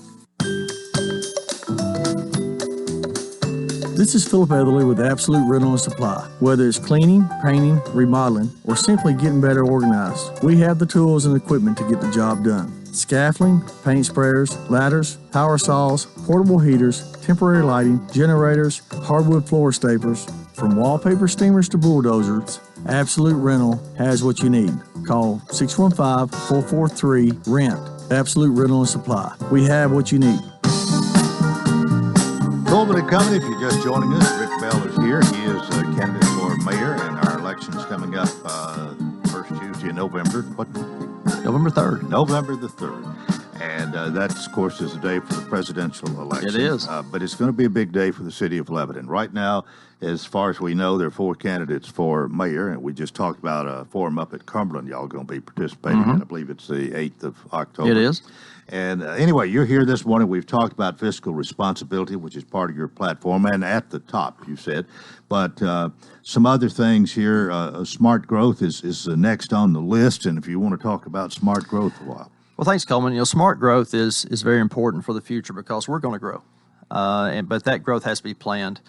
This is Philip Etherly with Absolute Rental and Supply. Whether it's cleaning, painting, remodeling, or simply getting better organized, we have the tools and equipment to get the job done. Scaffolding, paint sprayers, ladders, power saws, portable heaters, temporary lighting, generators, hardwood floor staplers. From wallpaper steamers to bulldozers, Absolute Rental has what you need. Call 615-443-RENT. Absolute Rental and Supply. We have what you need. Coleman & Company, if you're just joining us, Rick Bell is here. He is a candidate for mayor, and our election's coming up first Tuesday in November. What? November 3rd. November the 3rd. And that, of course, is the day for the presidential election. It is. But it's going to be a big day for the city of Lebanon. Right now, as far as we know, there are 4 candidates for mayor, and we just talked about a forum up at Cumberland y'all going to be participating in. I believe it's the 8th of October. It is. And anyway, you're here this morning. We've talked about fiscal responsibility, which is part of your platform, and at the top, you said. But some other things here, smart growth is next on the list, and if you want to talk about smart growth a while. Well, thanks, Coleman. Smart growth is very important for the future because we're going to grow, but that growth has to be planned.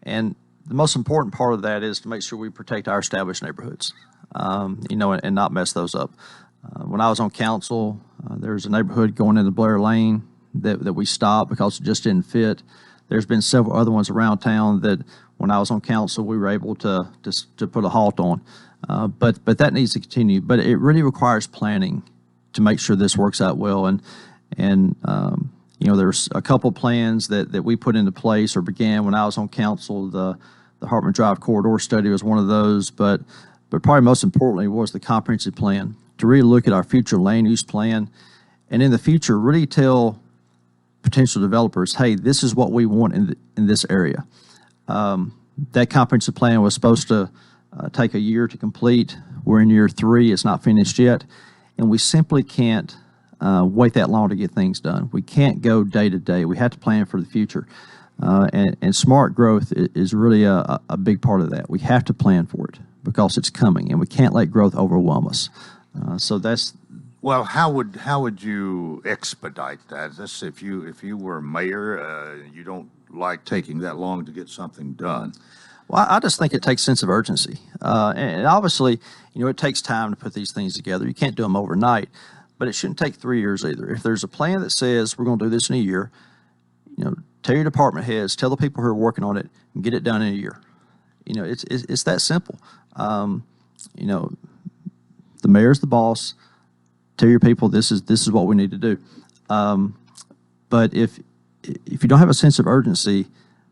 And the most important part of that is to make sure we protect our established neighborhoods, and not mess those up. When I was on council, there was a neighborhood going into Blair Lane that we stopped because it just didn't fit. There's been several other ones around town that when I was on council, we were able to put a halt on. But that needs to continue. But it really requires planning to make sure this works out well. And there's a couple plans that we put into place or began when I was on council. The Hartman Drive corridor study was one of those, but probably most importantly was the comprehensive plan to really look at our future land use plan, and in the future really tell potential developers, hey, this is what we want in this area. That comprehensive plan was supposed to take a year to complete. We're in year 3. It's not finished yet. And we simply can't wait that long to get things done. We can't go day to day. We have to plan for the future. And smart growth is really a big part of that. We have to plan for it because it's coming, and we can't let growth overwhelm us. So that's... Well, how would you expedite that? This, if you were mayor, you don't like taking that long to get something done. Well, I just think it takes sense of urgency, and obviously, it takes time to put these things together. You can't do them overnight, but it shouldn't take 3 years either. If there's a plan that says we're going to do this in a year, tell your department heads, tell the people who are working on it, and get it done in a year. It's that simple. The mayor's the boss. Tell your people this is what we need to do. But if you don't have a sense of urgency,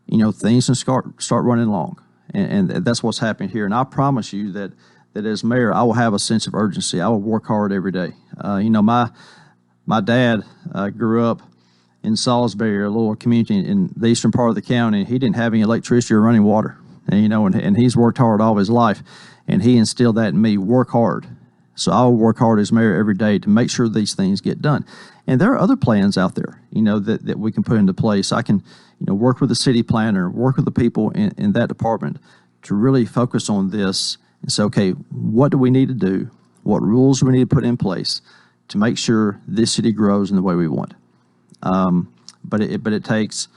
things can start running long, and that's what's happening here. And I promise you that as mayor, I will have a sense of urgency. I will work hard every day. My dad grew up in Salisbury, a little community in the eastern part of the county. He didn't have any electricity or running water, and he's worked hard all his life, and he instilled that in me: work hard. So I will work hard as mayor every day to make sure these things get done. And there are other plans out there, that we can put into place. I can, work with the city planner, work with the people in that department to really focus on this and say, okay, what do we need to do? What rules do we need to put in place to make sure this city grows in the way we want? But it takes,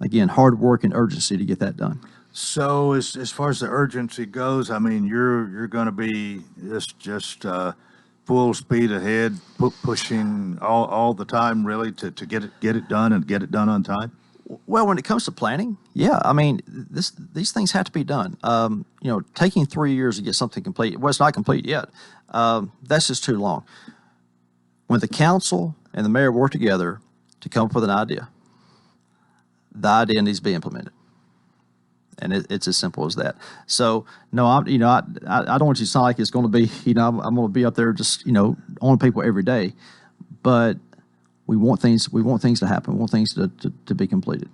again, hard work and urgency to get that done. So as far as the urgency goes, I mean, you're going to be just full speed ahead, pushing all the time, really, to get it done and get it done on time. Well, when it comes to planning, yeah, I mean, these things have to be done. Taking 3 years to get something complete, well, it's not complete yet. That's just too long. When the council and the mayor work together to come up with an idea, the idea needs to be implemented. And it's as simple as that. So no, I don't want you to sound like it's going to be, I'm going to be up there just, on people every day, but we want things to happen. We want things to be completed.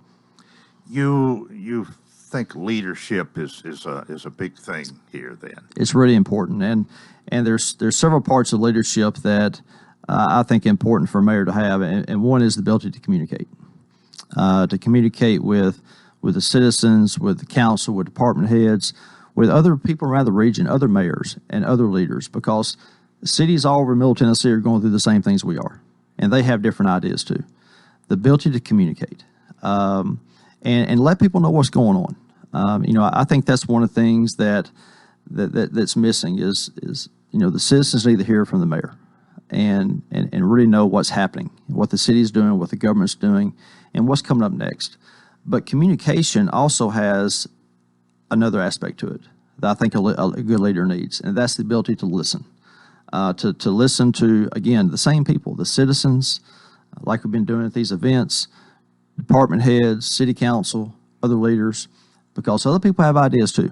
You think leadership is a big thing here then? It's really important, and there's several parts of leadership that I think are important for a mayor to have, and one is the ability to communicate with the citizens, with the council, with department heads, with other people around the region, other mayors and other leaders, because cities all over Middle Tennessee are going through the same things we are, and they have different ideas too. The ability to communicate and let people know what's going on. I think that's one of the things that's missing is the citizens need to hear from the mayor and really know what's happening, what the city's doing, what the government's doing, and what's coming up next. But communication also has another aspect to it that I think a good leader needs, and that's the ability to listen. To listen to, again, the same people, the citizens, like we've been doing at these events, department heads, city council, other leaders, because other people have ideas too.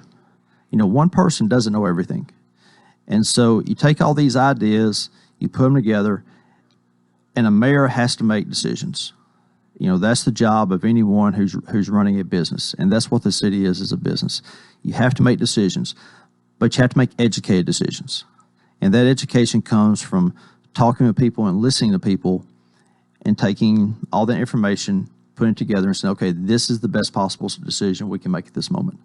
One person doesn't know everything. And so you take all these ideas, you put them together, and a mayor has to make decisions. That's the job of anyone who's running a business, and that's what the city is a business. You have to make decisions, but you have to make educated decisions. And that education comes from talking to people and listening to people and taking all that information, putting it together and saying, okay, this is the best possible decision we can make at this moment.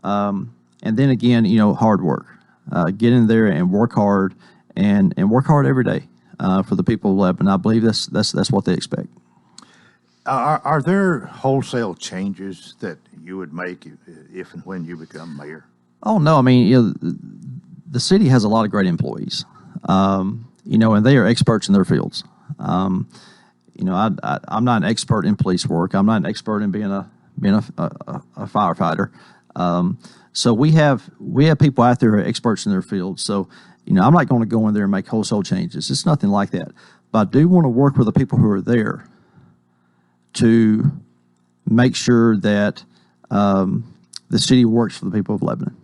And then again, hard work. Get in there and work hard and work hard every day for the people of Lebanon. I believe that's what they expect. Are there wholesale changes that you would make if and when you become mayor? Oh, no. I mean, the city has a lot of great employees, and they are experts in their fields. I'm not an expert in police work. I'm not an expert in being a firefighter. So we have people out there who are experts in their field. So, I'm not going to go in there and make wholesale changes. It's nothing like that. But I do want to work with the people who are there to make sure that the city works for the people of Lebanon,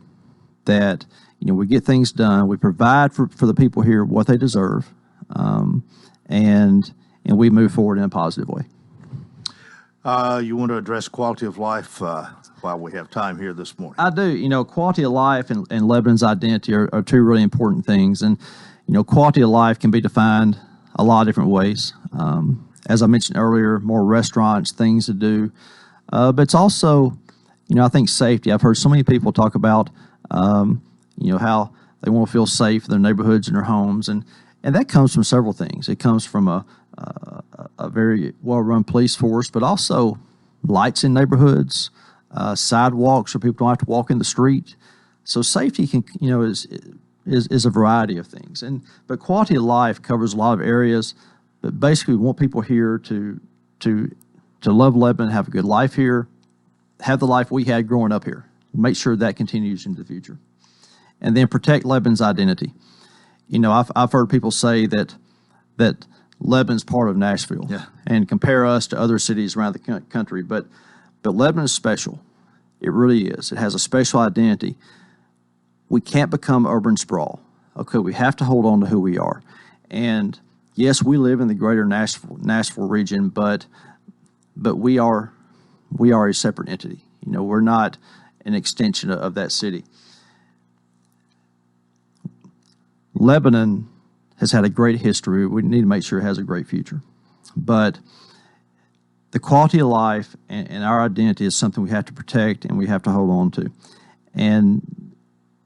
that we get things done, we provide for the people here what they deserve, and we move forward in a positive way. You want to address quality of life while we have time here this morning? I do. Quality of life and Lebanon's identity are two really important things. And, quality of life can be defined a lot of different ways. As I mentioned earlier, more restaurants, things to do. But it's also, I think safety. I've heard so many people talk about, how they want to feel safe in their neighborhoods and their homes. And that comes from several things. It comes from a very well-run police force, but also lights in neighborhoods, sidewalks so people don't have to walk in the street. So safety can, is a variety of things. But quality of life covers a lot of areas. But basically, we want people here to love Lebanon, have a good life here, have the life we had growing up here. Make sure that continues into the future, and then protect Lebanon's identity. I've heard people say that Lebanon's part of Nashville, and compare us to other cities around the country. But Lebanon is special. It really is. It has a special identity. We can't become urban sprawl. Okay, we have to hold on to who we are. And yes, we live in the greater Nashville region, but we are a separate entity. We're not an extension of that city. Lebanon has had a great history. We need to make sure it has a great future. But the quality of life and our identity is something we have to protect and we have to hold on to. And,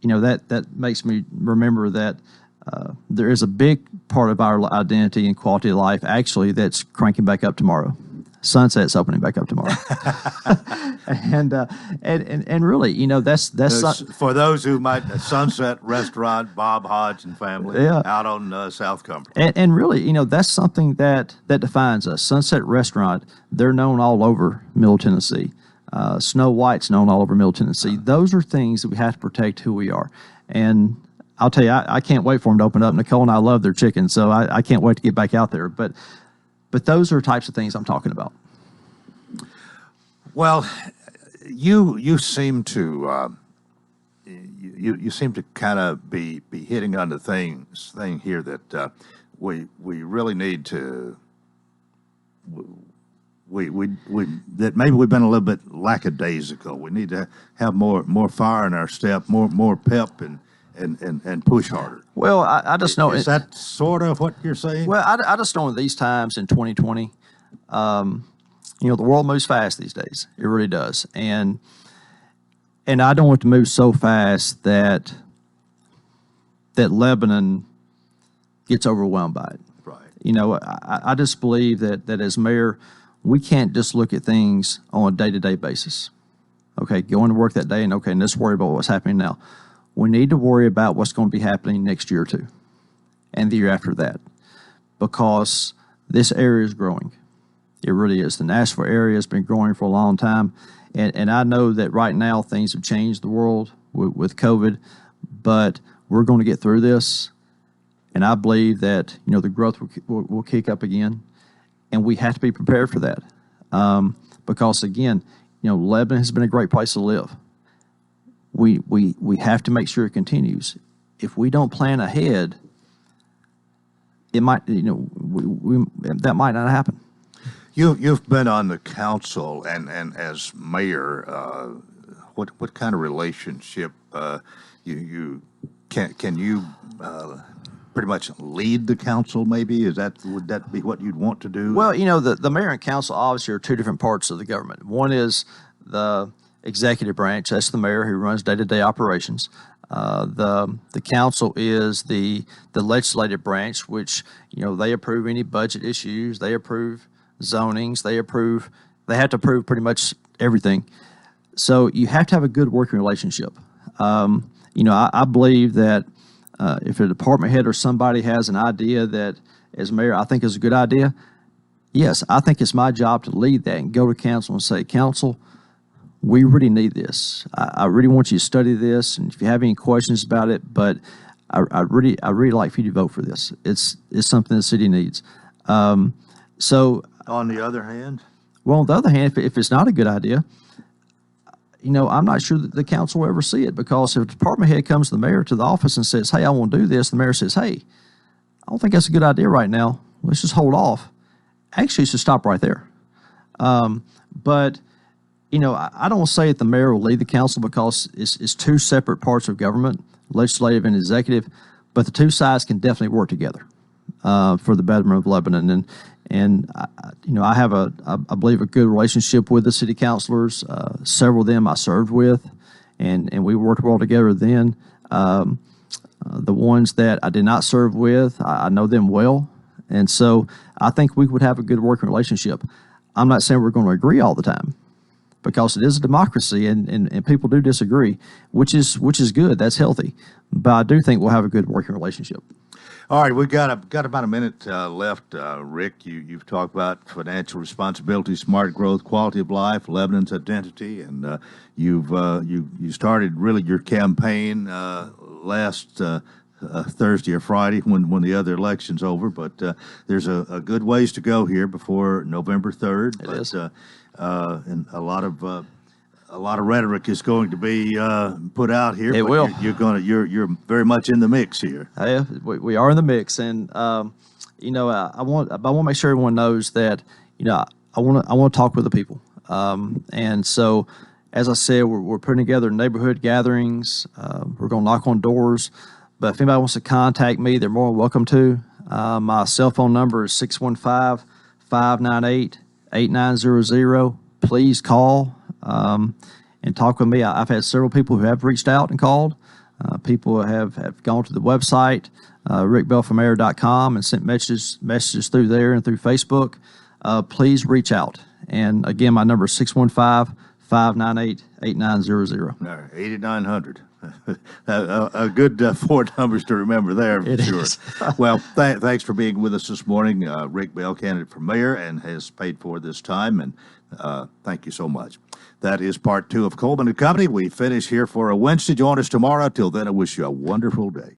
that makes me remember that there is a big part of our identity and quality of life, actually, that's cranking back up tomorrow. Sunset's opening back up tomorrow. and really, that's for those who might, Sunset Restaurant, Bob Hodge and family, out on South Cumberland. And really, that's something that defines us. Sunset Restaurant, they're known all over Middle Tennessee. Snow White's known all over Middle Tennessee. Those are things that we have to protect who we are. And I'll tell you, I can't wait for them to open up. Nicole and I love their chicken, so I can't wait to get back out there. But those are types of things I'm talking about. Well, you seem to you seem to kind of be hitting on the thing here that we really need to that maybe we've been a little bit lackadaisical. We need to have more fire in our step, more pep and push harder. Well, I just know. Is that sort of what you're saying? Well, I just know in these times in 2020, the world moves fast these days. It really does. And I don't want to move so fast that Lebanon gets overwhelmed by it. Right. I just believe that as mayor, we can't just look at things on a day-to-day basis. Okay, going to work that day and let's worry about what's happening now. We need to worry about what's going to be happening next year or two and the year after that, because this area is growing. It really is. The Nashville area has been growing for a long time. And I know that right now things have changed the world with COVID, but we're going to get through this. And I believe that, the growth will kick up again. And we have to be prepared for that. Because, again, Lebanon has been a great place to live. We have to make sure it continues. If we don't plan ahead, it might, that might not happen. You've been on the council and as mayor, what kind of relationship you can you pretty much lead the council? Maybe would that be what you'd want to do? Well, the mayor and council obviously are two different parts of the government. One is the executive branch. That's the mayor who runs day-to-day operations. The council is the legislative branch, which they approve any budget issues, they approve zonings, they have to approve pretty much everything. So you have to have a good working relationship. I believe that if a department head or somebody has an idea that as mayor I think is a good idea, yes, I think it's my job to lead that and go to council and say, council, we really need this. I really want you to study this, and if you have any questions about it, but I really like for you to vote for this. It's something the city needs. So on the other hand, well, on the other hand, if it's not a good idea, I'm not sure that the council will ever see it, because if a department head comes to the mayor to the office and says, hey, I want to do this, the mayor says, hey, I don't think that's a good idea right now. Let's just hold off. Actually, it should stop right there. But I don't say that the mayor will lead the council because it's two separate parts of government, legislative and executive, but the two sides can definitely work together for the betterment of Lebanon. And I have I believe a good relationship with the city councilors. Several of them I served with, and we worked well together then. The ones that I did not serve with, I know them well. And so I think we would have a good working relationship. I'm not saying we're going to agree all the time, because it is a democracy and people do disagree, which is good. That's healthy. But I do think we'll have a good working relationship. All right, we've got about a minute left. Rick, you've talked about financial responsibility, smart growth, quality of life, Lebanon's identity, and you started really your campaign last Thursday or Friday when the other election's over. But there's a good ways to go here before November 3rd. It is. And a lot of rhetoric is going to be put out here. It will. You're very much in the mix here. Yeah, we are in the mix, and I want to make sure everyone knows that I want to talk with the people, and so as I said, we're putting together neighborhood gatherings. We're going to knock on doors, but if anybody wants to contact me, they're more than welcome to. My cell phone number is 615-598-8900. Please call and talk with me. I've had several people who have reached out and called. People have gone to the website, rickbellformayor.com, and sent messages through there and through Facebook. Please reach out. And again, my number is 615-598-8900. 8900. A good four numbers to remember there, for sure. Well, thanks for being with us this morning. Rick Bell, candidate for mayor, and has paid for this time, and thank you so much. That is part 2 of Coleman & Company. We finish here for a Wednesday. Join us tomorrow. Till then, I wish you a wonderful day.